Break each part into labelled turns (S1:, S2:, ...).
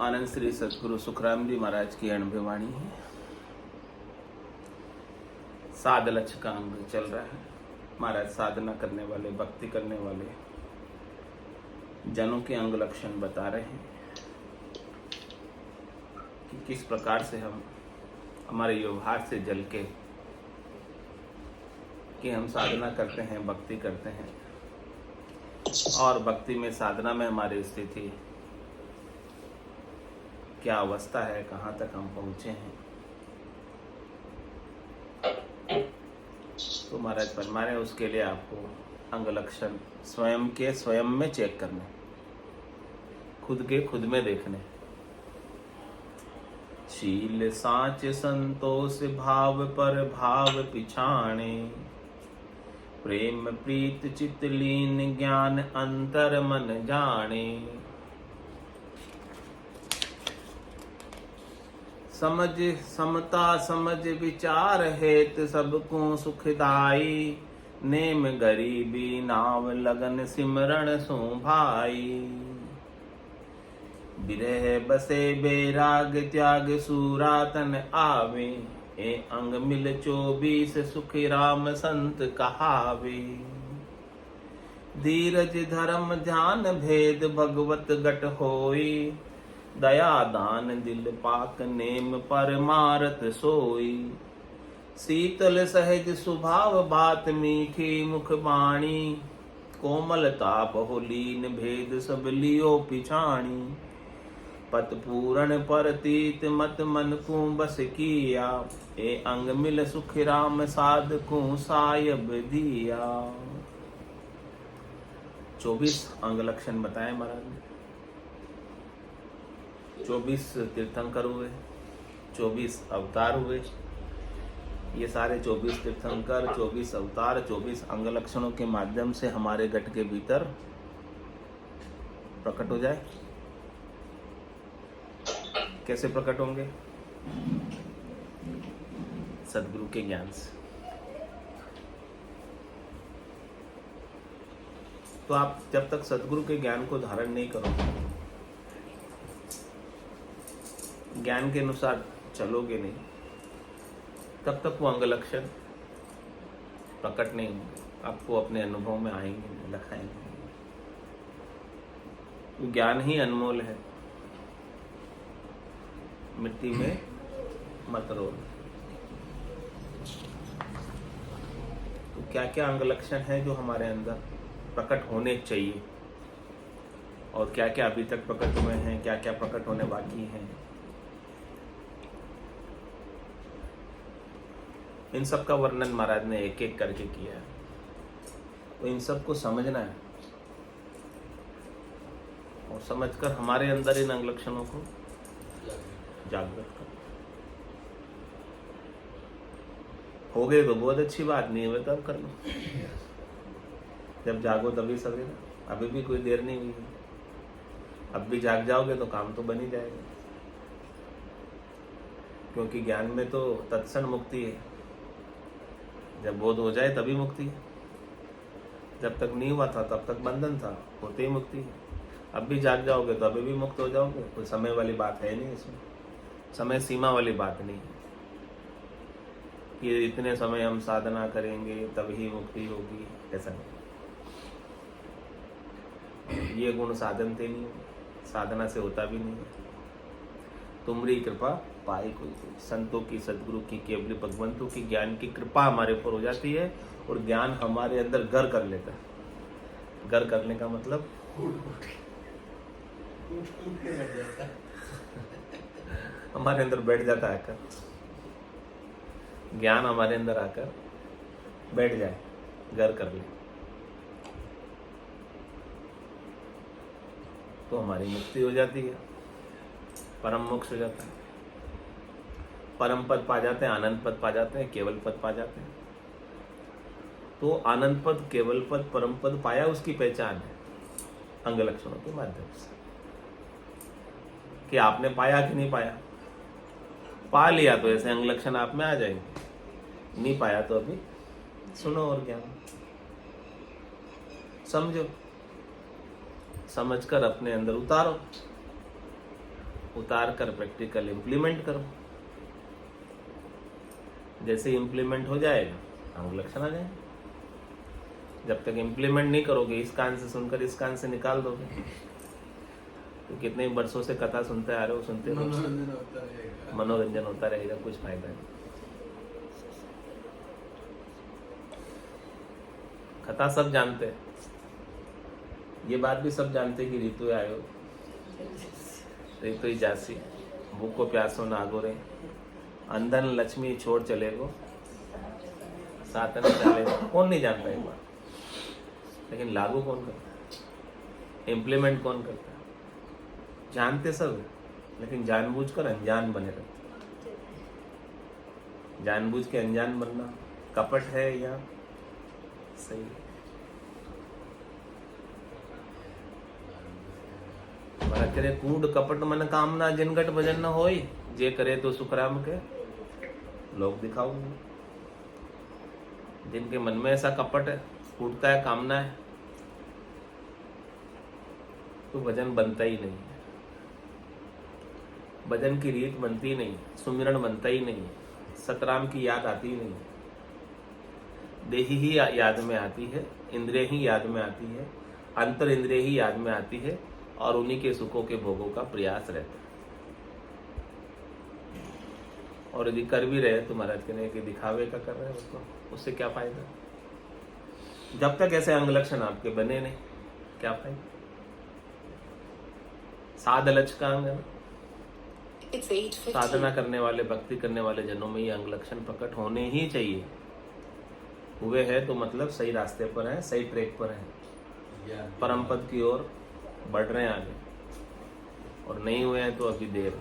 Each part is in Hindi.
S1: आनंद श्री सतगुरु सुखराम जी महाराज की अनुभव वाणी है। साध लक्ष्य का अंग चल रहा है। महाराज साधना करने वाले, भक्ति करने वाले जनों के अंग लक्षण बता रहे हैं कि किस प्रकार से हम हमारे व्यवहार से जल के कि हम साधना करते हैं, भक्ति करते हैं और भक्ति में, साधना में हमारी स्थिति क्या अवस्था है, कहाँ तक हम पहुँचे हैं। तो महाराज फरमा रहे हैं उसके लिए आपको अंग लक्षण स्वयं में चेक करने, खुद के खुद में देखने। शील साच संतोष भाव पर भाव पिछाणे, प्रेम प्रीत चित लीन ज्ञान अंतर मन जाने। समझ समता समझ विचार हेत सबको सुखदाई, नेम गरीबी नाव लगन सिमरण सो भाई। बिरह बसे बेराग त्याग सूरा तन आवे, ए अंग मिल 24 सुखी राम संत कहावे। धीरज धर्म ध्यान भेद भगवत गट होई, दया दान दिल पाक नेम परमारत सोई। शीतल सहज स्वभाव बात मीठी मुख बाणी, कोमलता बहुलीन भेद सब लियो पिछाणी। पत पूरण परतीत मत मन को बस किया, ए अंग मिल सुख राम साध को सायब दिया। 24 अंग लक्षण बताए महाराज ने। 24 तीर्थंकर हुए, 24 अवतार हुए। ये सारे 24 तीर्थंकर, 24 अवतार, 24 अंग लक्षणों के माध्यम से हमारे गट के भीतर प्रकट हो जाए। कैसे प्रकट होंगे? सद्गुरु के ज्ञान से। तो आप जब तक सद्गुरु के ज्ञान को धारण नहीं करोगे, ज्ञान के अनुसार चलोगे नहीं, तब तक वो अंग लक्षण प्रकट नहीं होंगे, आपको अपने अनुभव में आएंगे, लखाएंगे। ज्ञान ही अनमोल है, मिट्टी में मत रोल। तो क्या क्या अंग लक्षण है जो हमारे अंदर प्रकट होने चाहिए, और क्या क्या अभी तक प्रकट हुए हैं, क्या क्या प्रकट होने बाकी हैं, इन सब का वर्णन महाराज ने एक एक करके किया है। तो इन सब को समझना है और समझकर हमारे अंदर इन अंग लक्षणों को जागृत करो। हो गए तो बहुत अच्छी बात, नहीं हुए तब कर लो। जब जागो तभी सवेरा, अभी भी कोई देर नहीं हुई है। अब भी जाग जाओगे तो काम तो बन ही जाएगा, क्योंकि ज्ञान में तो तत्क्षण मुक्ति है। जब बोध हो जाए तभी मुक्ति है, जब तक नहीं हुआ था तब तक बंधन था, होते ही मुक्ति है। अब भी जाग जाओगे तो अभी भी मुक्त हो जाओगे। कोई समय वाली बात है नहीं इसमें, समय सीमा वाली बात नहीं है कि इतने समय हम साधना करेंगे तभी मुक्ति होगी, ऐसा नहीं। ये गुण साधन से नहीं, साधना से होता भी नहीं है। तुमरी कृपा पाई कोई, संतों की, सदगुरु की, केवल भगवंतों की ज्ञान की कृपा हमारे ऊपर हो जाती है और ज्ञान हमारे अंदर घर कर लेता है। घर करने का मतलब हमारे अंदर बैठ जाता है आकर, ज्ञान हमारे अंदर आकर बैठ जाए, घर कर ले, तो हमारी मुक्ति हो जाती है, परम मोक्ष हो जाता है, परम पद पा जाते हैं, आनंद पद पा जाते हैं, केवल पद पा जाते हैं। तो आनंद पद, केवल पद, परम पद पाया, उसकी पहचान है अंग लक्षणों के माध्यम से। कि आपने पाया कि नहीं पाया। पा लिया तो ऐसे अंग लक्षण आप में आ जाएंगे, नहीं पाया तो अभी सुनो और ज्ञान समझो, समझकर अपने अंदर उतारो। उतार कर प्रैक्टिकल इम्प्लीमेंट करो। जैसे इम्प्लीमेंट हो जाएगा अंग लक्षण आ जाएगा। जब तक इम्प्लीमेंट नहीं करोगे, इस कान से सुनकर इस कान से निकाल दोगे, तो कितने वर्षों से कथा सुनते आ रहे हो, सुनते रहो, मनोरंजन होता रहेगा, कुछ फायदा नहीं। कथा सब जानते हैं, ये बात भी सब जानते कि ऋतु आयो, ऋतु जासी, भूखो प्यासो नागोरे, अंधन लक्ष्मी छोड़ चले गो, सातन चले गो। कौन नहीं जानता एक बात, लेकिन लागू कौन करता है, इम्प्लीमेंट कौन करता है? जानते सब, लेकिन जानबूझकर अनजान बने रहते। जानबूझ के अनजान बनना कपट है या सही है? करे कूड़ कपट मन कामना जिनगट भजन न होई, जे करे तो सुखराम के लोग दिखाऊंगे। जिनके मन में ऐसा कपट है, कूटता है, कामना है, तो भजन बनता ही नहीं, भजन की रीत बनती नहीं, सुमिरन बनता ही नहीं, सतराम की याद आती ही नहीं। देही ही याद में आती है, इंद्रिय ही याद में आती है, अंतर इंद्रिय ही याद में आती है, और उन्हीं के सुखों के भोगों का प्रयास रहता है। और यदि कर भी रहे तो महाराज कहने के दिखावे का कर रहे हैं उसको, उससे क्या फायदा? जब तक ऐसे अंग लक्षण आपके बने नहीं, क्या फायदा? साध लक्ष का अंग है ना, साधना करने वाले, भक्ति करने वाले जनों में ये अंग लक्षण प्रकट होने ही चाहिए। हुए हैं तो मतलब सही रास्ते पर हैं, सही ट्रैक पर हैं, परम पद की ओर बढ़ रहे हैं आगे। और नहीं हुए हैं तो अभी देर।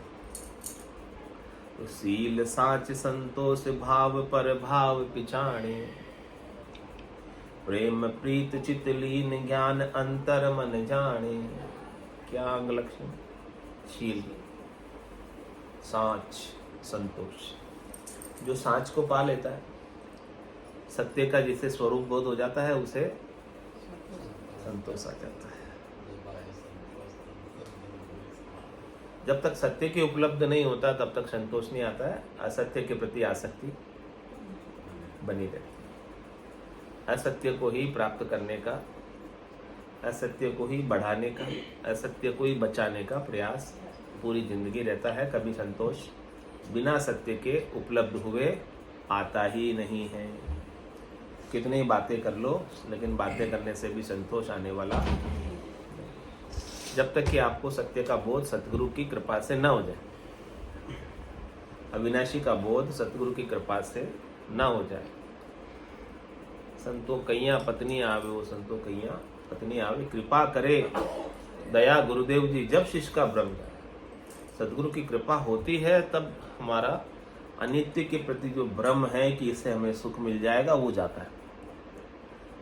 S1: तो सील साच संतोष भाव पर भाव पिछाणे, प्रेम प्रीत चित लीन ज्ञान अंतर मन जाने। क्या अंग लक्षण? शील, साच, संतोष। जो साच को पा लेता है, सत्य का जिसे स्वरूप बोध हो जाता है, उसे संतोष आ जाता है। जब तक सत्य की उपलब्ध नहीं होता तब तक संतोष नहीं आता है, असत्य के प्रति आसक्ति बनी रहती है। असत्य को ही प्राप्त करने का, असत्य को ही बढ़ाने का, असत्य को ही बचाने का प्रयास पूरी जिंदगी रहता है। कभी संतोष बिना सत्य के उपलब्ध हुए आता ही नहीं है। कितनी बातें कर लो, लेकिन बातें करने से भी संतोष आने वाला, जब तक कि आपको सत्य का बोध सतगुरु की कृपा से न हो जाए, अविनाशी का बोध सतगुरु की कृपा से न हो जाए। संतो कैया पत्नी आवे, वो संतो कैया पत्नी आवे, कृपा करे दया गुरुदेव जी जब शिष्य का भ्रम जाए। सतगुरु की कृपा होती है तब हमारा अनित्य के प्रति जो भ्रम है कि इससे हमें सुख मिल जाएगा, वो जाता है।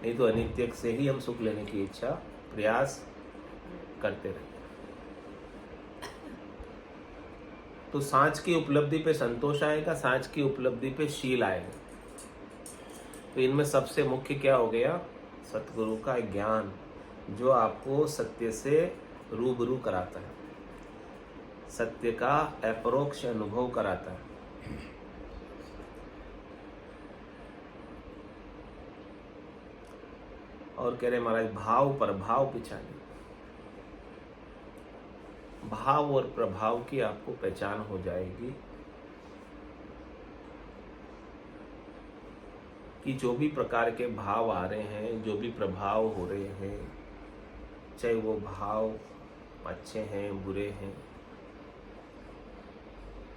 S1: नहीं तो अनित्य से ही हम सुख लेने की इच्छा, प्रयास करते रहते। तो सांच की उपलब्धि पे संतोष आएगा, सांच की उपलब्धि पे शील आएगा। तो इनमें सबसे मुख्य क्या हो गया? सतगुरु का ज्ञान, जो आपको सत्य से रूबरू कराता है, सत्य का अपरोक्ष अनुभव कराता है। और कह रहे महाराज, भाव पर भाव पिछाने, भाव और प्रभाव की आपको पहचान हो जाएगी कि जो भी प्रकार के भाव आ रहे हैं, जो भी प्रभाव हो रहे हैं, चाहे वो भाव अच्छे हैं बुरे हैं,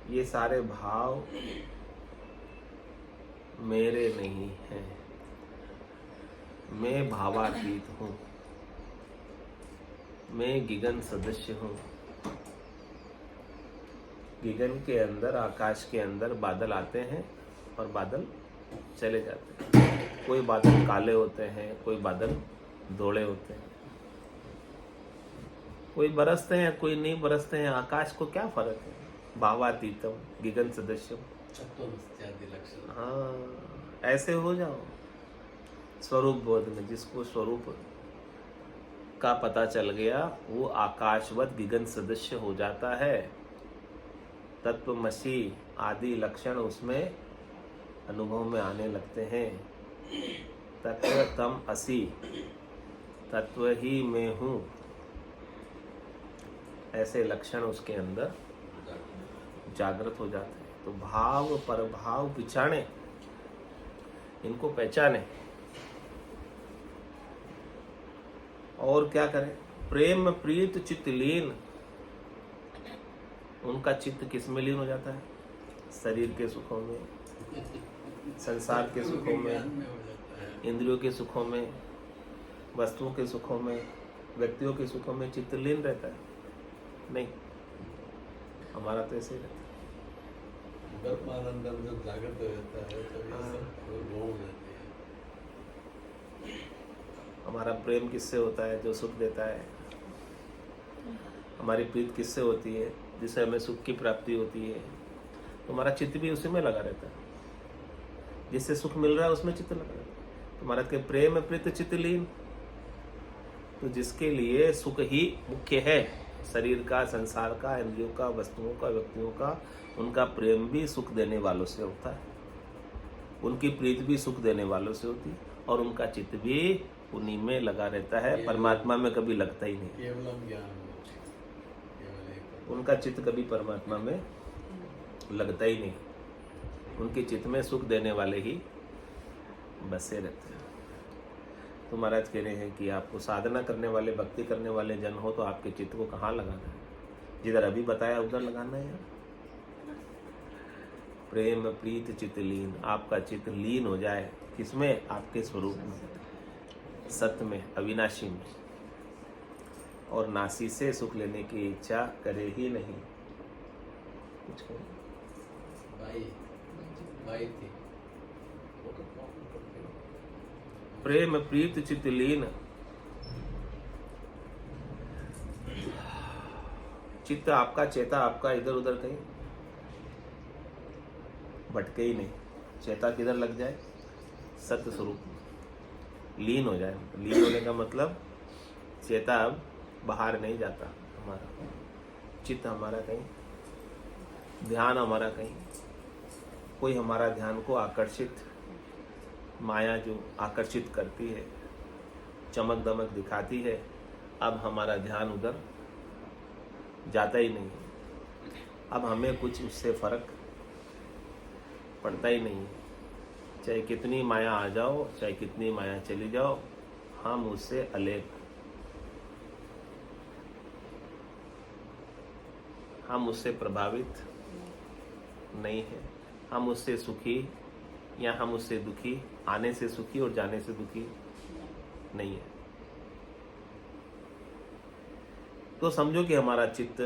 S1: ये सारे भाव मेरे नहीं हैं। मैं भावातीत हूँ, मैं गगन सदस्य हूँ। गगन के अंदर, आकाश के अंदर बादल आते हैं और बादल चले जाते हैं। कोई बादल काले होते हैं, कोई बादल धोले होते हैं, कोई बरसते हैं, कोई नहीं बरसते हैं। आकाश को क्या फर्क है? भावातीतम गगन सदस्यम। हाँ, ऐसे हो जाओ स्वरूप बोध में। जिसको स्वरूप का पता चल गया वो आकाशवत गगन सदस्य हो जाता है। तत्वमसी आदि लक्षण उसमें अनुभव में आने लगते हैं। तत्व तम असि, तत्व ही मैं हूँ, ऐसे लक्षण उसके अंदर जागृत हो जाते हैं। तो भाव परभाव पिछाने, इनको पहचाने और क्या करें? प्रेम प्रीत चित्त लीन, उनका चित्त किस में लीन हो जाता है? शरीर के सुखों में, संसार के सुखों में, इंद्रियों के सुखों में, वस्तुओं के सुखों में, व्यक्तियों के सुखों में चित्त लीन रहता है? नहीं, हमारा तो ऐसे ही रहता है।
S2: जब जागृत हो जाता है तभी सब हो जाती है।
S1: हमारा प्रेम किससे होता है? जो सुख देता है। हमारी प्रीत किससे होती है? जिससे हमें सुख की प्राप्ति होती है। तो हमारा चित्त भी उसी में लगा रहता है। जिससे सुख मिल रहा है उसमें चित्त लगा रहता है। तुम्हारा के प्रेम प्रीत चित्त लीन, तो जिसके लिए सुख ही मुख्य है, शरीर का, संसार का, इंद्रियों का, वस्तुओं का, व्यक्तियों का, उनका प्रेम भी सुख देने वालों से होता है, उनकी प्रीत भी सुख देने वालों से होती है, और उनका चित्त भी उन्हीं में लगा रहता है, परमात्मा में कभी लगता ही नहीं।
S2: केवलम ज्ञान,
S1: उनका चित्त कभी परमात्मा में लगता ही नहीं। उनके चित्त में सुख देने वाले ही बसे रहते हैं। तो महाराज कह रहे हैं कि आपको साधना करने वाले, भक्ति करने वाले जन हो तो आपके चित्त को कहाँ लगाना है? जिधर अभी बताया उधर लगाना है यार। प्रेम प्रीत चित्त लीन, आपका चित्त लीन हो जाए किसमें? आपके स्वरूप में, सत्य में, अविनाशी में, और नासी से सुख लेने की इच्छा करे ही नहीं। कुछ करें?
S2: भाई थी।
S1: प्रेम प्रीत चित्त लीन, चित्त आपका, चेता आपका इधर उधर कहीं भटके ही नहीं। चेता किधर लग जाए? सत्य स्वरूप में लीन हो जाए। लीन होने का मतलब चेता अब बाहर नहीं जाता, हमारा चित्त हमारा कहीं, ध्यान हमारा कहीं, कोई हमारा ध्यान को आकर्षित, माया जो आकर्षित करती है, चमक दमक दिखाती है, अब हमारा ध्यान उधर जाता ही नहीं। अब हमें कुछ उससे फर्क पड़ता ही नहीं। चाहे कितनी माया आ जाओ, चाहे कितनी माया चली जाओ, हम उससे अलेप, हम उससे प्रभावित नहीं है। हम उससे सुखी या हम उससे दुखी, आने से सुखी और जाने से दुखी नहीं है। तो समझो कि हमारा चित्त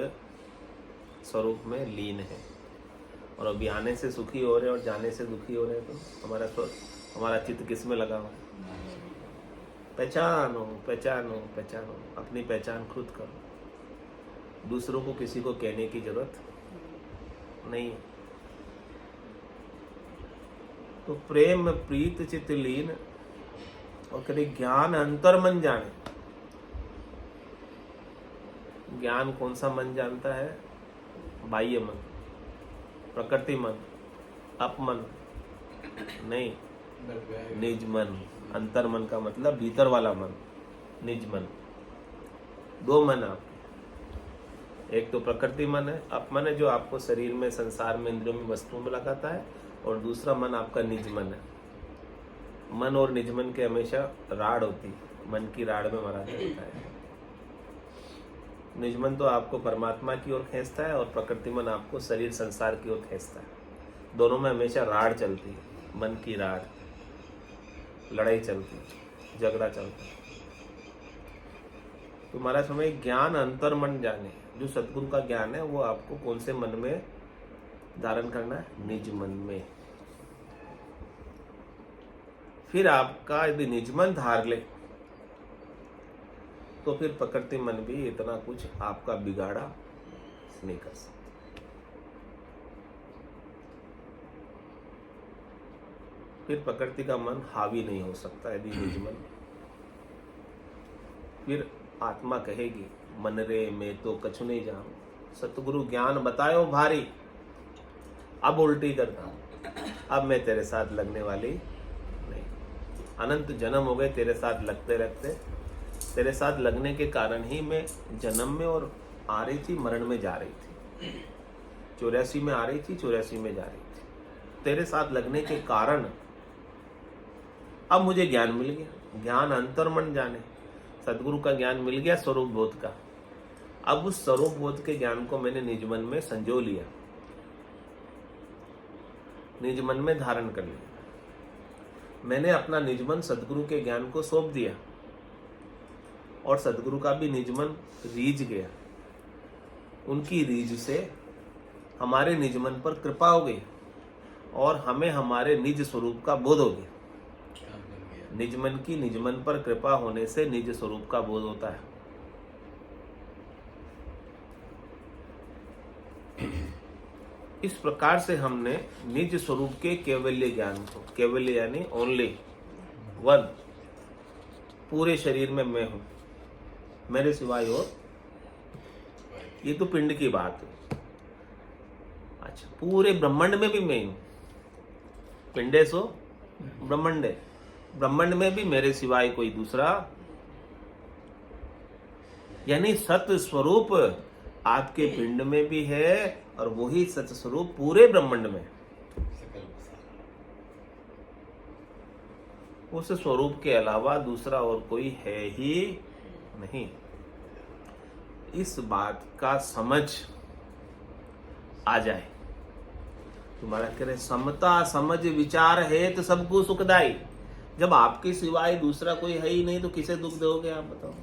S1: स्वरूप में लीन है, और अभी आने से सुखी हो रहे और जाने से दुखी हो रहे, तो हमारा चित्त किस में लगा हुआ है? पहचानो पहचानो पहचानो, अपनी पहचान खुद करो। दूसरों को किसी को कहने की जरूरत नहीं है। तो प्रेम प्रीत चित्त लीन, और कभी ज्ञान अंतर मन जाने। ज्ञान कौन सा मन जानता है? बाह्य मन, प्रकृति मन, अपमन नहीं, निज मन। अंतर मन का मतलब भीतर वाला मन, निज मन। दो मन आपके, एक तो प्रकृति मन है, अपमन है, जो आपको शरीर में, संसार में, इंद्रियों में, वस्तुओं में लगाता है, और दूसरा मन आपका निज मन है। मन और निज मन के हमेशा राड़ होती है, मन की राड़ में मरा जाता है। निज मन तो आपको परमात्मा की ओर खींचता है, और प्रकृति मन आपको शरीर संसार की ओर खींचता है। दोनों में हमेशा राड़ चलती है, मन की राड़, लड़ाई चलती है, झगड़ा चलता है। तुम्हारा समय ज्ञान अंतर मन जाने, जो सद्गुरु का ज्ञान है वो आपको कौन से मन में धारण करना है? निज मन में। फिर आपका यदि निज मन धार ले तो फिर प्रकृति मन भी इतना कुछ आपका बिगाड़ा नहीं कर सकता। फिर प्रकृति का मन हावी नहीं हो सकता यदि निज मन। फिर आत्मा कहेगी मन रे मैं तो कछु नहीं जानू, सतगुरु ज्ञान बतायो भारी, अब उल्टी करता हूँ, अब मैं तेरे साथ लगने वाली नहीं। अनंत जन्म हो गए तेरे साथ लगते लगते, तेरे साथ लगने के कारण ही मैं जन्म में और आ रही थी, मरण में जा रही थी। 84 में आ रही थी, 84 में जा रही थी। तेरे साथ लगने के कारण अब मुझे ज्ञान मिल गया, ज्ञान अंतर्मन जाने, सदगुरु का ज्ञान मिल गया, स्वरूप बोध का। अब उस स्वरूप बोध के ज्ञान को मैंने निज मन में संजो लिया, निज मन में धारण कर लिया। मैंने अपना निज मन सदगुरु के ज्ञान को सौंप दिया और सदगुरु का भी निज मन रीझ गया। उनकी रीझ से हमारे निज मन पर कृपा हो गई और हमें हमारे निज स्वरूप का बोध हो गया। निज मन की निज मन पर कृपा होने से निज स्वरूप का बोध होता है। इस प्रकार से हमने निज स्वरूप के केवल्य ज्ञान को, केवल्य यानी ओनली वन, पूरे शरीर में मैं हूं, मेरे सिवाय और, ये तो पिंड की बात है। अच्छा, पूरे ब्रह्मांड में भी मैं हूं, पिंडे सो ब्रह्मांडे, ब्रह्मांड में भी मेरे सिवाय कोई दूसरा, यानी सत्य स्वरूप आपके पिंड में भी है और वही सत्य स्वरूप पूरे ब्रह्मांड में। उस स्वरूप के अलावा दूसरा और कोई है ही नहीं। इस बात का समझ आ जाए। तुम्हारा कह रहे समता समझ विचार है तो सबको सुखदाई। जब आपके सिवाय दूसरा कोई है ही नहीं तो किसे दुख दोगे आप बताओ?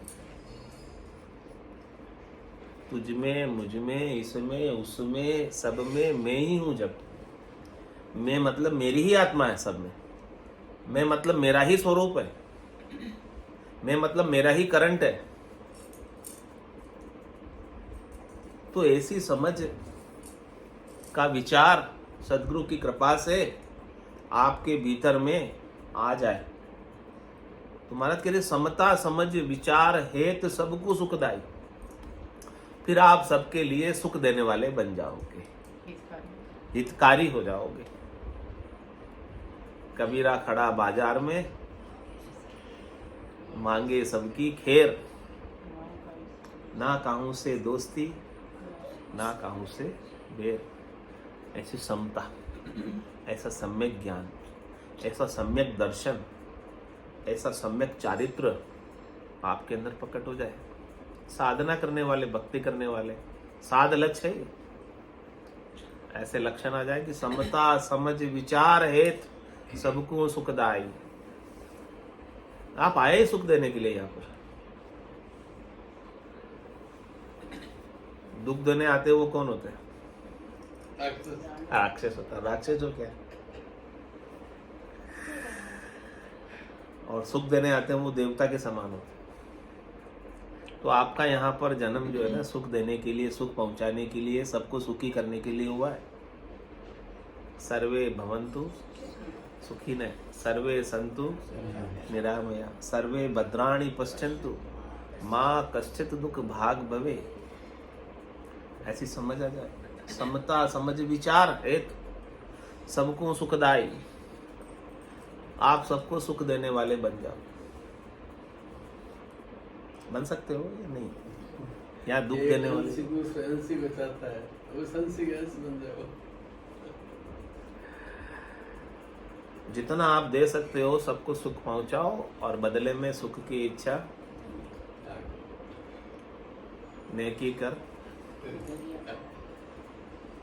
S1: तुझ में, मुझ में, इसमें, उसमें, सब में मैं ही हूं। जब मैं मतलब मेरी ही आत्मा है सब में, मैं मतलब मेरा ही स्वरूप है, मैं मतलब मेरा ही करंट है। तो ऐसी समझ का विचार सदगुरु की कृपा से आपके भीतर में आ जाए। तुम्हारा कह रहे समता समझ विचार हेत सबको सुखदाई, फिर आप सबके लिए सुख देने वाले बन जाओगे, हितकारी हो जाओगे। कबीरा खड़ा बाजार में, मांगे सबकी खैर, ना काहू से दोस्ती ना काहू से बैर। ऐसी समता, ऐसा सम्यक ज्ञान, ऐसा सम्यक दर्शन, ऐसा सम्यक चारित्र आपके अंदर प्रकट हो जाए। साधना करने वाले, भक्ति करने वाले, साध लक्ष्य है, ऐसे लक्षण आ जाए कि समता समझ विचार हेत सबको सुखदाई। आप आए सुख देने के लिए यहाँ पर। दुख देने आते वो कौन होते हैं? राक्षस होता है। राक्षस हो क्या? और सुख देने आते हैं वो देवता के समान होते हैं। तो आपका यहाँ पर जन्म जो है ना, सुख देने के लिए, सुख पहुंचाने के लिए, सबको सुखी करने के लिए हुआ है। सर्वे भवन्तु सुखिनः, सर्वे सन्तु निरामया, सर्वे भद्राणि पश्यन्तु मा कश्चित् दुख भाग भवे। ऐसी समझ आ जाए। समता समझ विचार एक सबको सुखदाई। आप सबको सुख देने वाले बन जाओ। बन सकते हो या नहीं? या दुख देने वाले
S2: बचाता है, वो संसी कैसे बन जाओ।
S1: जितना आप दे सकते हो सबको सुख पहुंचाओ और बदले में सुख की इच्छा नेकी कर।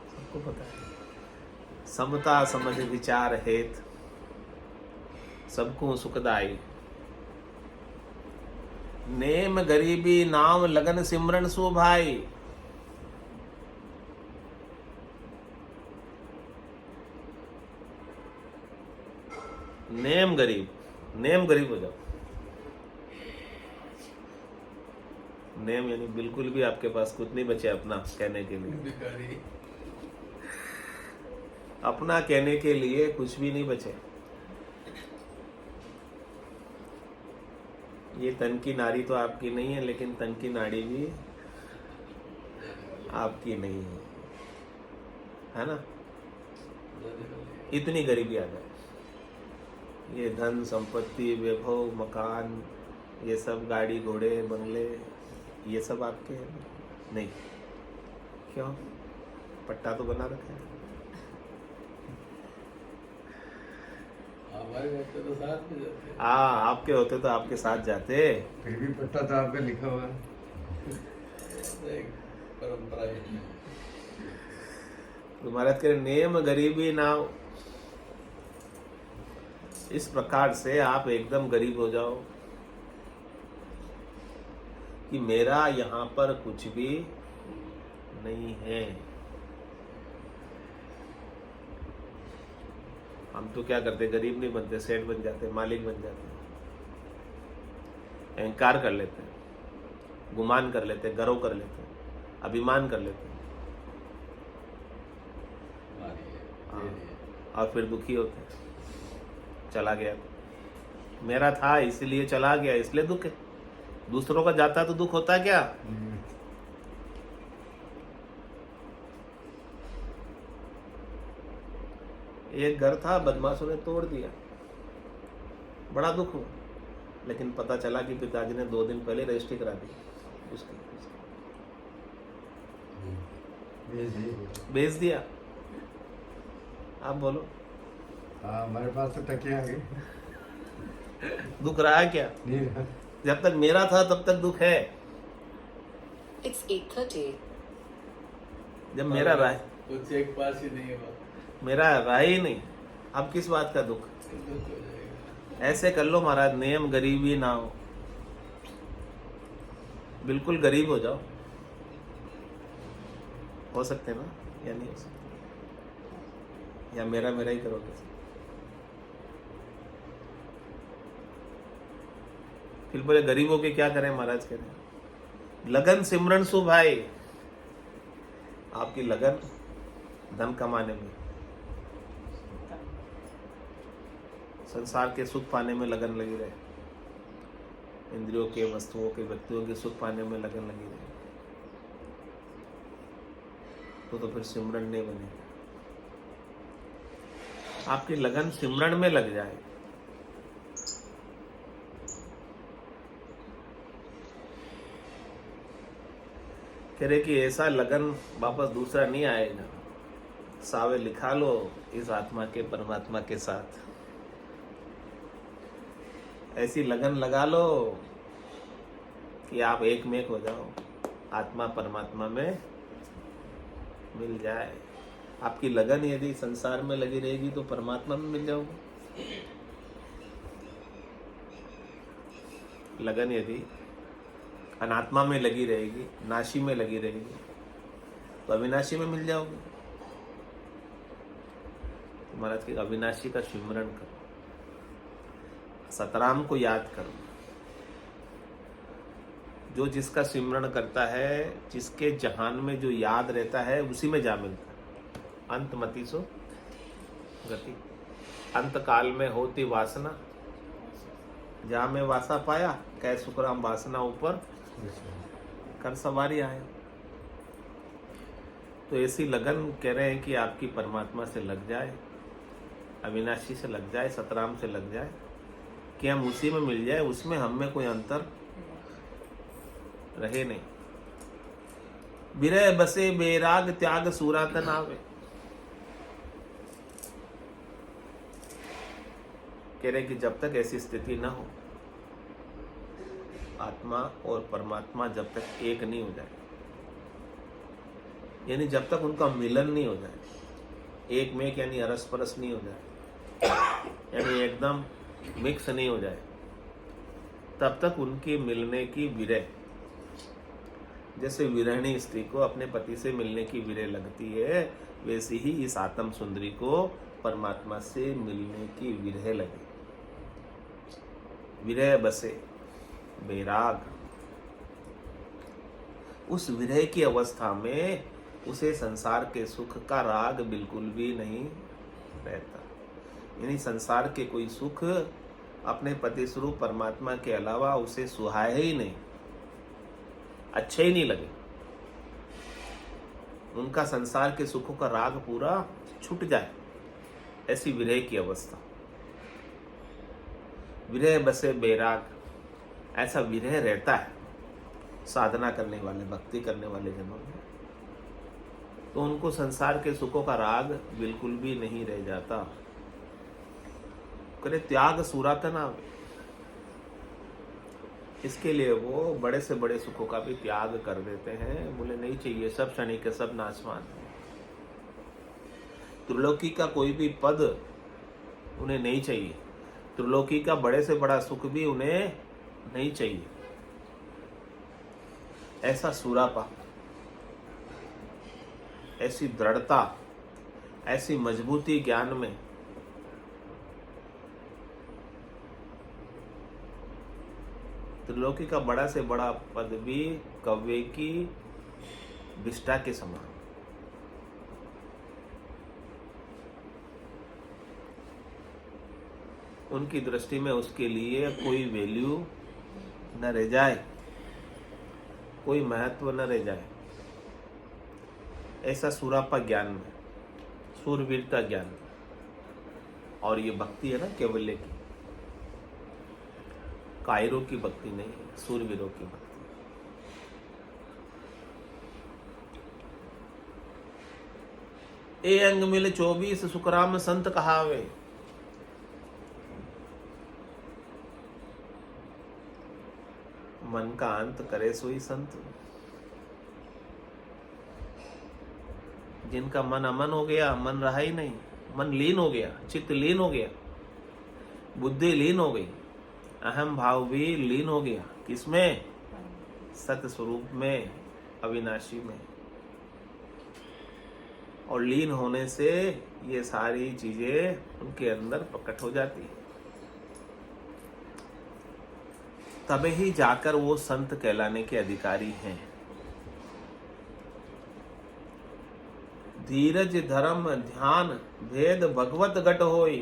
S1: सबको पता है। समता समझ विचार हेत सबको सुखदाई। नेम गरीबी नाम लगन सिमरन सो भाई। नेम गरीब, नेम गरीब हो जाओ। नेम यानी बिल्कुल भी आपके पास कुछ नहीं बचे अपना कहने के लिए। अपना कहने के लिए कुछ भी नहीं बचे। ये तन की नारी तो आपकी नहीं है, लेकिन तन की नाड़ी भी आपकी नहीं है ना? इतनी गरीबी आ जाए। ये धन संपत्ति वैभव मकान ये सब गाड़ी घोड़े बंगले ये सब आपके हैं? नहीं। क्यों? पट्टा तो बना रखा है।
S2: हमारे होते तो साथ में जाते।
S1: हाँ, आपके होते तो आपके साथ जाते।
S3: फिर भी पट्टा तो आपका लिखा हुआ है।
S2: एक परंपरा है।
S1: तो महाराज कह रहे नेम गरीबी ना हो। इस प्रकार से आप एकदम गरीब हो जाओ कि मेरा यहाँ पर कुछ भी नहीं है। हम तो क्या करते, गरीब नहीं बनते, सेठ बन जाते, मालिक बन जाते, अहंकार कर लेते, गुमान कर लेते, गर्व कर लेते, अभिमान कर लेते और फिर दुखी होते। चला गया, मेरा था इसलिए चला गया, इसलिए दुख है। दूसरों का जाता तो दुख होता क्या? एक घर था, बदमाशों ने तोड़ दिया, बड़ा दुख हुआ। लेकिन पता चला कि पिताजी ने 2 दिन पहले रजिस्ट्री करा दी उसकी, बेच दिया। आप बोलो।
S3: हाँ, हमारे पास तो टके आ गए।
S1: दुख रहा है क्या?
S3: नहीं रहा।
S1: जब तक मेरा था तब तक दुख है।
S4: It's 8:30.
S1: जब मेरा रहा है,
S2: कुछ एक पास ही नहीं हुआ,
S1: मेरा रहा ही नहीं, अब किस बात का दुख?
S2: तो दुख हो जाएगा।
S1: ऐसे कर लो महाराज, नियम गरीबी ना हो, बिल्कुल गरीब हो जाओ। हो सकते ना, या नहीं हो सकते? या मेरा मेरा ही करोगे? फिर बोले गरीबों के क्या करें महाराज? कह रहे लगन सिमरन सु भाई। आपकी लगन धन कमाने में, संसार के सुख पाने में लगन लगी रहे, इंद्रियों के वस्तुओं के व्यक्तियों के सुख पाने में लगन लगी रहे, तो फिर सिमरन नहीं बनेगा। आपकी लगन सिमरन में लग जाए, कह रहे कि ऐसा लगन वापस दूसरा नहीं आएगा। सावे लिखा लो इस आत्मा के परमात्मा के साथ, ऐसी लगन लगा लो कि आप एक में एक हो जाओ, आत्मा परमात्मा में मिल जाए। आपकी लगन यदि संसार में लगी रहेगी तो परमात्मा में मिल जाओगे। लगन यदि अनात्मा में लगी रहेगी, नाशी में लगी रहेगी, तो अविनाशी में मिल जाओगे। महाराज के अविनाशी का स्मरण करो, सतराम को याद करो। जो जिसका सिमरण करता है, जिसके जहान में जो याद रहता है, उसी में जा मिलता है। अंत मति सो गति, अंत काल में होती वासना, जहाँ में वासा पाया, कह सुखराम वासना ऊपर कर सवारी आए। तो ऐसी लगन कह रहे हैं कि आपकी परमात्मा से लग जाए, अविनाशी से लग जाए, सतराम से लग जाए, कि हम उसी में मिल जाए, उसमें हम में कोई अंतर रहे नहीं। विरह बसे बेराग त्याग सूरातन आवे। कह रहे कि जब तक ऐसी स्थिति न हो, आत्मा और परमात्मा जब तक एक नहीं हो जाए, यानी जब तक उनका मिलन नहीं हो जाए, एक में यानी अरस परस नहीं हो जाए, यानी एकदम मिक्स नहीं हो जाए, तब तक उनके मिलने की विरह, जैसे विरहणी स्त्री को अपने पति से मिलने की विरह लगती है, वैसे ही इस आत्म सुंदरी को परमात्मा से मिलने की विरह लगे। विरह बसे बेराग, उस विरह की अवस्था में उसे संसार के सुख का राग बिल्कुल भी नहीं रहता। यानी संसार के कोई सुख अपने पति स्वरूप परमात्मा के अलावा उसे सुहाए ही नहीं, अच्छे ही नहीं लगे। उनका संसार के सुखों का राग पूरा छूट जाए, ऐसी विरह की अवस्था। विरह बसे बैराग, ऐसा विरह रहता है साधना करने वाले, भक्ति करने वाले जनों में, तो उनको संसार के सुखों का राग बिल्कुल भी नहीं रह जाता। करे त्याग सुरातन आवे, इसके लिए वो बड़े से बड़े सुखों का भी त्याग कर देते हैं। बोले नहीं चाहिए, सब क्षणिक है, सब नाशवान है। त्रिलोकी का कोई भी पद उन्हें नहीं चाहिए, त्रिलोकी का बड़े से बड़ा सुख भी उन्हें नहीं चाहिए। ऐसा सूरापा, ऐसी दृढ़ता, ऐसी मजबूती ज्ञान में, त्रिलोकी का बड़ा से बड़ा पद भी कव्वे की विष्ठा के समान। उनकी दृष्टि में उसके लिए कोई वैल्यू न रह जाए, कोई महत्व न रह जाए। ऐसा सूरापा ज्ञान में, सूरवीरता ज्ञान में। और ये भक्ति है ना केवल्य की, कायरों की भक्ति नहीं है, सूरवीरों की भक्ति। ए अंग मिल 24 सुखराम संत कहावे, मन का अंत करे सोई संत। जिनका मन अमन हो गया, मन रहा ही नहीं, मन लीन हो गया, चित्त लीन हो गया, बुद्धि लीन हो गई, अहम भाव भी लीन हो गया। किसमें? सत्य स्वरूप में, अविनाशी में। और लीन होने से ये सारी चीजें उनके अंदर प्रकट हो जाती है। तब ही जाकर वो संत कहलाने के अधिकारी हैं। धीरज धर्म ध्यान भेद भगवत घट होई,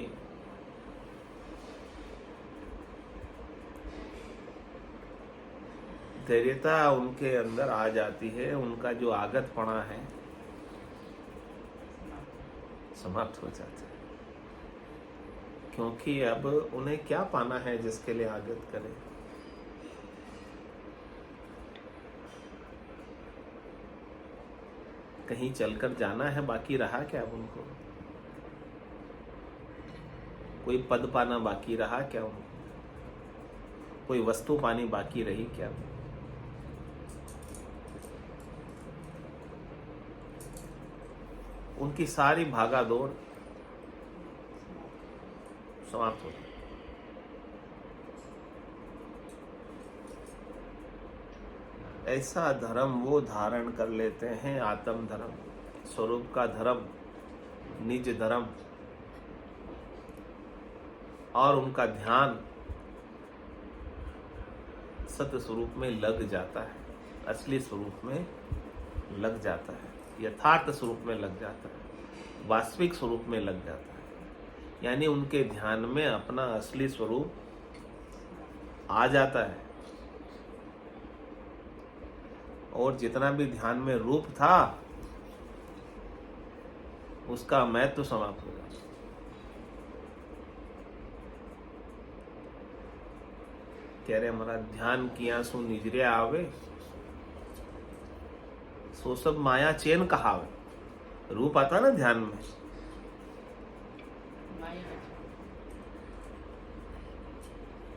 S1: धैर्यता उनके अंदर आ जाती है। उनका जो आगतपना है समाप्त हो जाता है, क्योंकि अब उन्हें क्या पाना है जिसके लिए आगत करें। कहीं चलकर जाना है, बाकी रहा क्या अब उनको? कोई पद पाना बाकी रहा क्या उनको? कोई वस्तु पानी बाकी रही क्या? उनकी सारी भागा दौड़ समाप्त हो गई। ऐसा धर्म वो धारण कर लेते हैं, आत्म धर्म, स्वरूप का धर्म, निज धर्म, और उनका ध्यान सत्य स्वरूप में लग जाता है, असली स्वरूप में लग जाता है, यथार्थ स्वरूप में लग जाता है, वास्तविक स्वरूप में लग जाता है। यानी उनके ध्यान में अपना असली स्वरूप आ जाता है, और जितना भी ध्यान में रूप था उसका महत्व समाप्त हो जाता। कह रहे हमारा ध्यान किया सो निजरे आवे, सो सब माया चैन कहावे। रूप आता ना ध्यान में,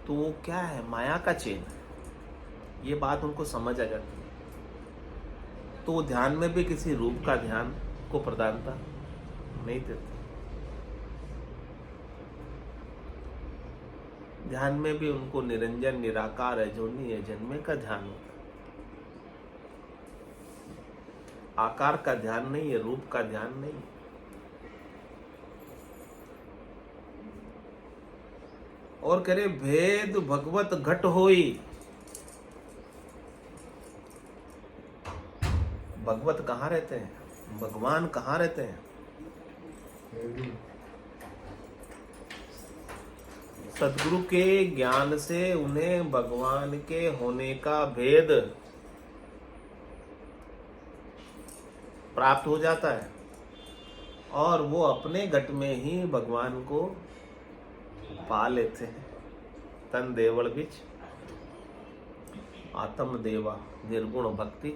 S1: तो वो क्या है? माया का चैन। ये बात उनको समझ आ जाती है, तो वो ध्यान में भी किसी रूप का ध्यान को प्रधानता नहीं देते। ध्यान में भी उनको निरंजन, निराकार, अजोनी, अजन्मे का ध्यान होता है। आकार का ध्यान नहीं है, रूप का ध्यान नहीं है। और कह रहे भेद भगवत घट होई। भगवत कहाँ रहते हैं? भगवान कहाँ रहते हैं? सदगुरु के ज्ञान से उन्हें भगवान के होने का भेद प्राप्त हो जाता है। और वो अपने घट में ही भगवान को पा लेते हैं। तन देवल बिच आत्म देवा निर्गुण भक्ति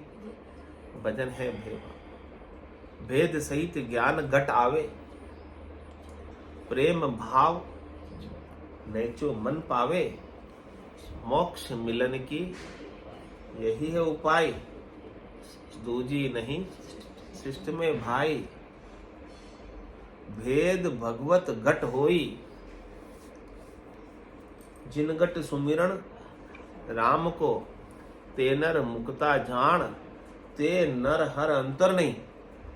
S1: भजन है भेवा। भेद सहित ज्ञान घट आवे, प्रेम भाव नेचो मन पावे। मोक्ष मिलन की यही है उपाय, दूजी नहीं शिष्ट में भाई। भेद भगवत घट होई, जिन घट सुमिरन राम को। ते नर मुक्ता जान, ते नर हर अंतर नहीं।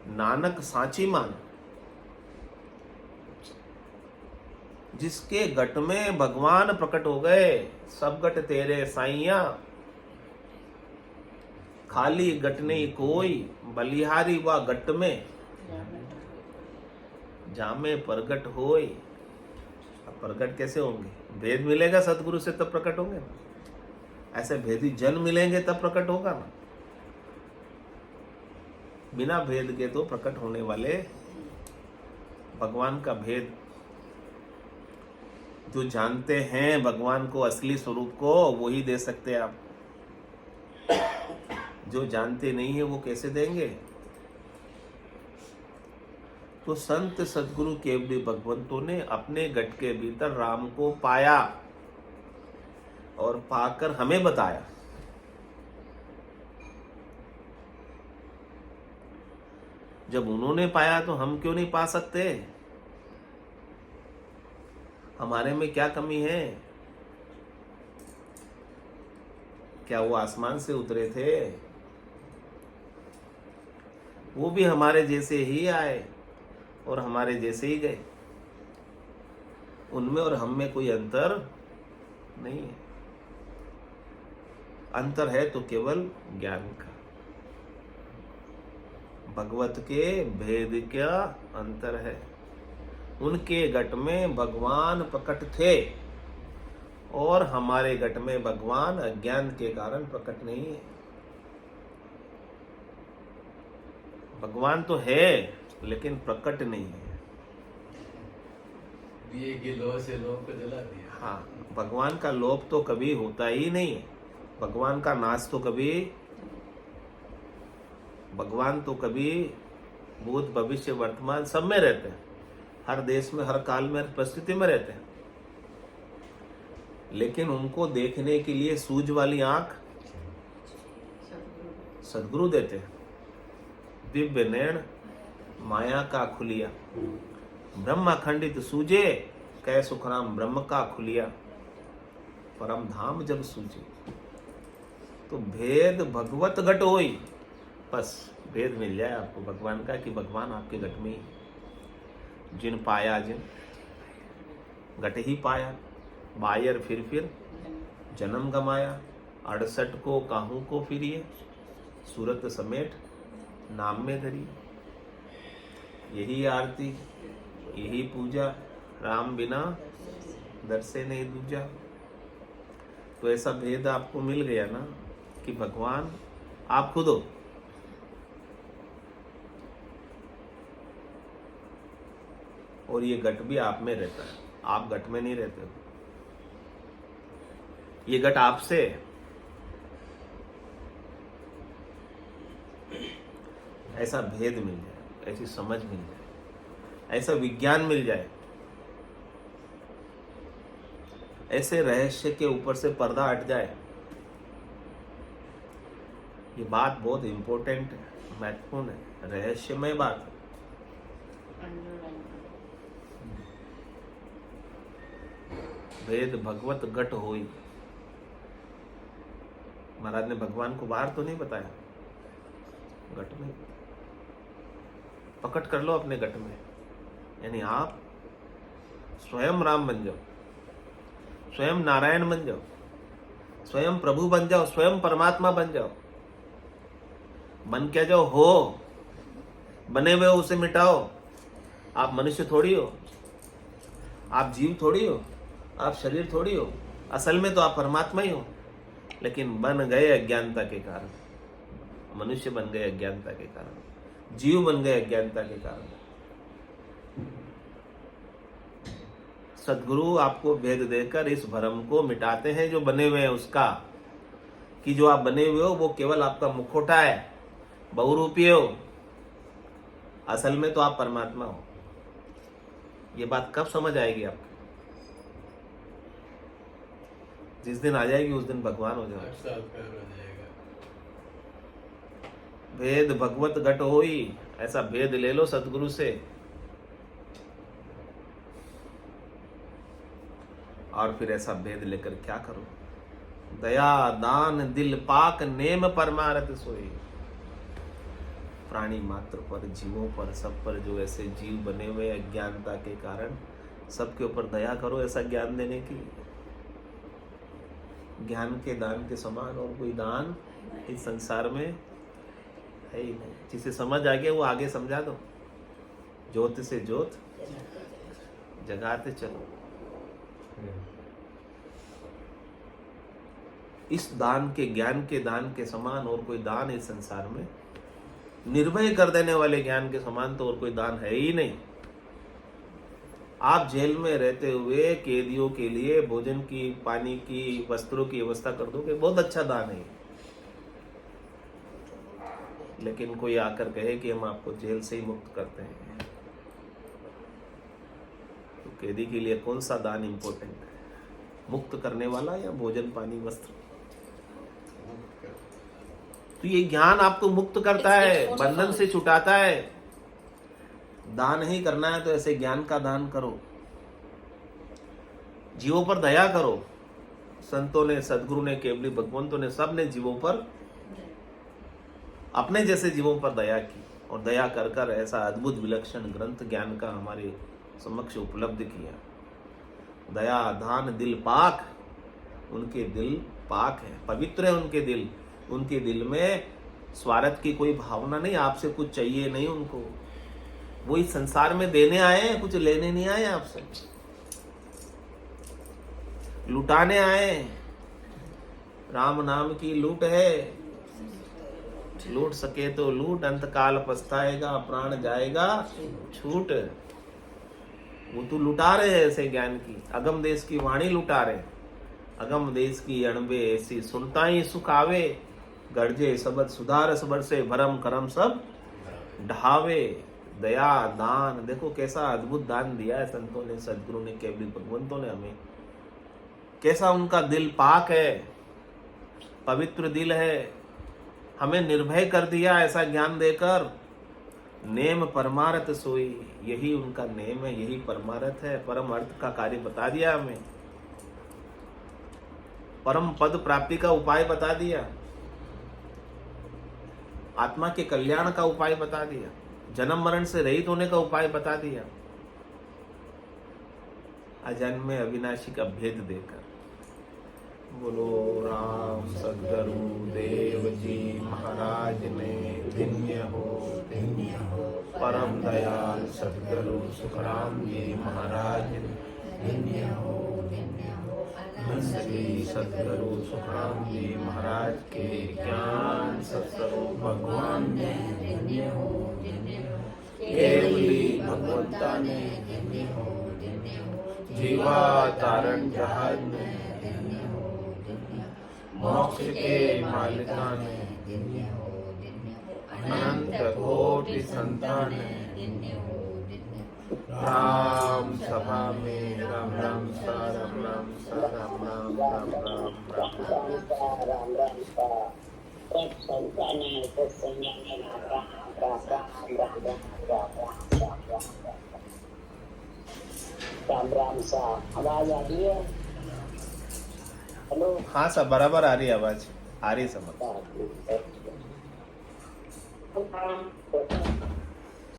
S1: नानक साची मान। जिसके घट में भगवान प्रकट हो गए, सब घट तेरे साइया। खाली घट नहीं कोई, बलिहारी व घट में जामे प्रगट होय। अब प्रकट कैसे होंगे? भेद मिलेगा सदगुरु से तब प्रकट होंगे ना। ऐसे भेदी जन मिलेंगे तब प्रकट होगा ना। बिना भेद के तो प्रकट होने वाले भगवान का भेद जो जानते हैं भगवान को, असली स्वरूप को, वही दे सकते हैं आप। जो जानते नहीं है वो कैसे देंगे? तो संत सदगुरु केवली भगवंतों ने अपने घट के भीतर राम को पाया और पाकर हमें बताया। जब उन्होंने पाया तो हम क्यों नहीं पा सकते? हमारे में क्या कमी है? क्या वो आसमान से उतरे थे? वो भी हमारे जैसे ही आए और हमारे जैसे ही गए। उनमें और हम में कोई अंतर नहीं है। अंतर है तो केवल ज्ञान का। भगवत के भेद क्या अंतर है? उनके घट में भगवान प्रकट थे और हमारे घट में भगवान अज्ञान के कारण प्रकट नहीं है। भगवान तो है लेकिन प्रकट नहीं है।
S2: दिए की लो से लोभ को जला दिया।
S1: हाँ, भगवान का लोभ तो कभी होता ही नहीं है। भगवान का नाश तो कभी, भगवान तो कभी भूत भविष्य वर्तमान सब में रहते हैं। हर देश में, हर काल में, हर परिस्थिति में रहते हैं। लेकिन उनको देखने के लिए सूझ वाली आंख सदगुरु देते हैं। दिव्य नैण माया का खुलिया, ब्रह्म खंडित सूझे, कै सुखराम ब्रह्म का खुलिया। परम धाम जब सूझे। तो भेद भगवत घट होई, बस भेद मिल जाए आपको भगवान का कि भगवान आपके घट में ही। जिन पाया जिन घट ही पाया, बायर फिर जन्म गमाया। 68 को काहू को फिरिए, सूरत समेट नाम में धरी। यही आरती, यही पूजा, राम बिना दर से नहीं दूजा। तो ऐसा भेद आपको मिल गया ना कि भगवान आप खुद हो। और ये घट भी आप में रहता है, आप घट में नहीं रहते हो। ये घट आपसे है। ऐसा भेद मिल जाए, ऐसी समझ मिल जाए, ऐसा विज्ञान मिल जाए, ऐसे रहस्य के ऊपर से पर्दा हट जाए। ये बात बहुत इंपॉर्टेंट है, महत्वपूर्ण है, रहस्यमय बात है। भेद भगवत घट होई। महाराज ने भगवान को बाहर तो नहीं बताया, घट में प्रकट कर लो अपने घट में। यानी आप स्वयं राम बन जाओ, स्वयं नारायण बन जाओ, स्वयं प्रभु बन जाओ, स्वयं परमात्मा बन जाओ। बन क्या जाओ, हो बने हुए उसे मिटाओ। आप मनुष्य थोड़ी हो, आप जीव थोड़ी हो, आप शरीर थोड़ी हो। असल में तो आप परमात्मा ही हो, लेकिन बन गए अज्ञानता के कारण। मनुष्य बन गए अज्ञानता के कारण, जीव बन गए अज्ञानता के कारण। सद्गुरु आपको भेद देकर इस भ्रम को मिटाते हैं जो बने हुए हैं उसका, कि जो आप बने हुए हो वो केवल आपका मुखौटा है, बहुरूपी हो, असल में तो आप परमात्मा हो। ये बात कब समझ आएगी आपको? जिस दिन आ जाएगी उस दिन भगवान हो जाएगा।
S2: साक्षात्कार हो जाएगा।
S1: भेद भगवत घट होई, ऐसा भेद ले लो सतगुरु से, और फिर ऐसा भेद लेकर क्या करो? दया दान दिल पाक नेम परमारथ सोई। प्राणी मात्र पर, जीवों पर, सब पर जो ऐसे जीव बने हुए अज्ञानता के कारण, सबके ऊपर दया करो, ऐसा ज्ञान देने की। ज्ञान के दान के समान और कोई दान इस संसार में है ही नहीं। जिसे समझ आ गया वो आगे समझा दो। ज्योत से ज्योत जगाते चलो। इस दान के, ज्ञान के दान के समान और कोई दान इस संसार में, निर्भय कर देने वाले ज्ञान के समान तो और कोई दान है ही नहीं। आप जेल में रहते हुए कैदियों के लिए भोजन की, पानी की, वस्त्रों की व्यवस्था कर दोगे, बहुत अच्छा दान है। लेकिन कोई आकर कहे कि हम आपको जेल से ही मुक्त करते हैं, तो कैदी के लिए कौन सा दान इंपॉर्टेंट है? मुक्त करने वाला या भोजन पानी वस्त्र? तो ये ज्ञान आपको मुक्त करता है, बंधन से छुटाता है। दान ही करना है तो ऐसे ज्ञान का दान करो, जीवों पर दया करो। संतों ने, सदगुरु ने, केवली भगवंतों ने, सब ने जीवों पर, अपने जैसे जीवों पर दया की, और दया कर कर ऐसा अद्भुत विलक्षण ग्रंथ ज्ञान का हमारे समक्ष उपलब्ध किया। दया दान दिल पाक, उनके दिल पाक है, पवित्र है उनके दिल। उनके दिल में स्वार्थ की कोई भावना नहीं, आपसे कुछ चाहिए नहीं उनको। वो इस संसार में देने आए हैं, कुछ लेने नहीं आए आपसे, लुटाने आए। राम नाम की लूट है, लूट सके तो लूट, अंतकाल पछताएगा, प्राण जाएगा छूट। वो तो लुटा रहे हैं ऐसे ज्ञान की, अगम देश की वाणी लुटा रहे। अगम देश की अणबे ऐसी सुनता ही सुख आवे, गर्जे सबद सुधार सबर से भरम करम सब ढावे। दया दान, देखो कैसा अद्भुत दान दिया है संतों ने, सदगुरु ने, केवली भगवंतों ने हमें। कैसा उनका दिल पाक है, पवित्र दिल है, हमें निर्भय कर दिया ऐसा ज्ञान देकर। नेम परमार्थ सोई, यही उनका नेम है, यही परमार्थ है। परम अर्थ का कार्य बता दिया हमें, परम पद प्राप्ति का उपाय बता दिया, आत्मा के कल्याण का उपाय बता दिया, जन्म मरण से रहित होने का उपाय बता दिया, अजन्म में अविनाशी का भेद देकर। बोलो राम सद्गुरु देव जी महाराज ने धन्य हो, धन्य हो। परम दयाल सद्गुरु सुखराम जी महाराज ने धन्य हो, धन्य हो। श्री सद्गुरु सुखराम जी महाराज के ज्ञान सत्स्वरूप भगवान ने धन्य हो, धन्य हो। केवली भगवंता ने धन्य हो, धन्य हो। जीवा तारण जहाज ने धन्य हो, धन्य हो। मोक्ष के मालिका ने धन्य हो, धन्य हो। अनंत कोटि संतान ने धन्य हो, धन्य हो। राम सभा में राम राम सा, राम राम सा, राम राम राम राम राम राम राम सा। सब संतानें, सब संतानें, राम राम राम राम राम राम राम सा। आवाज आ रही है? हेलो? हाँ सब बराबर आ रही है आवाज, आ रही है समझ।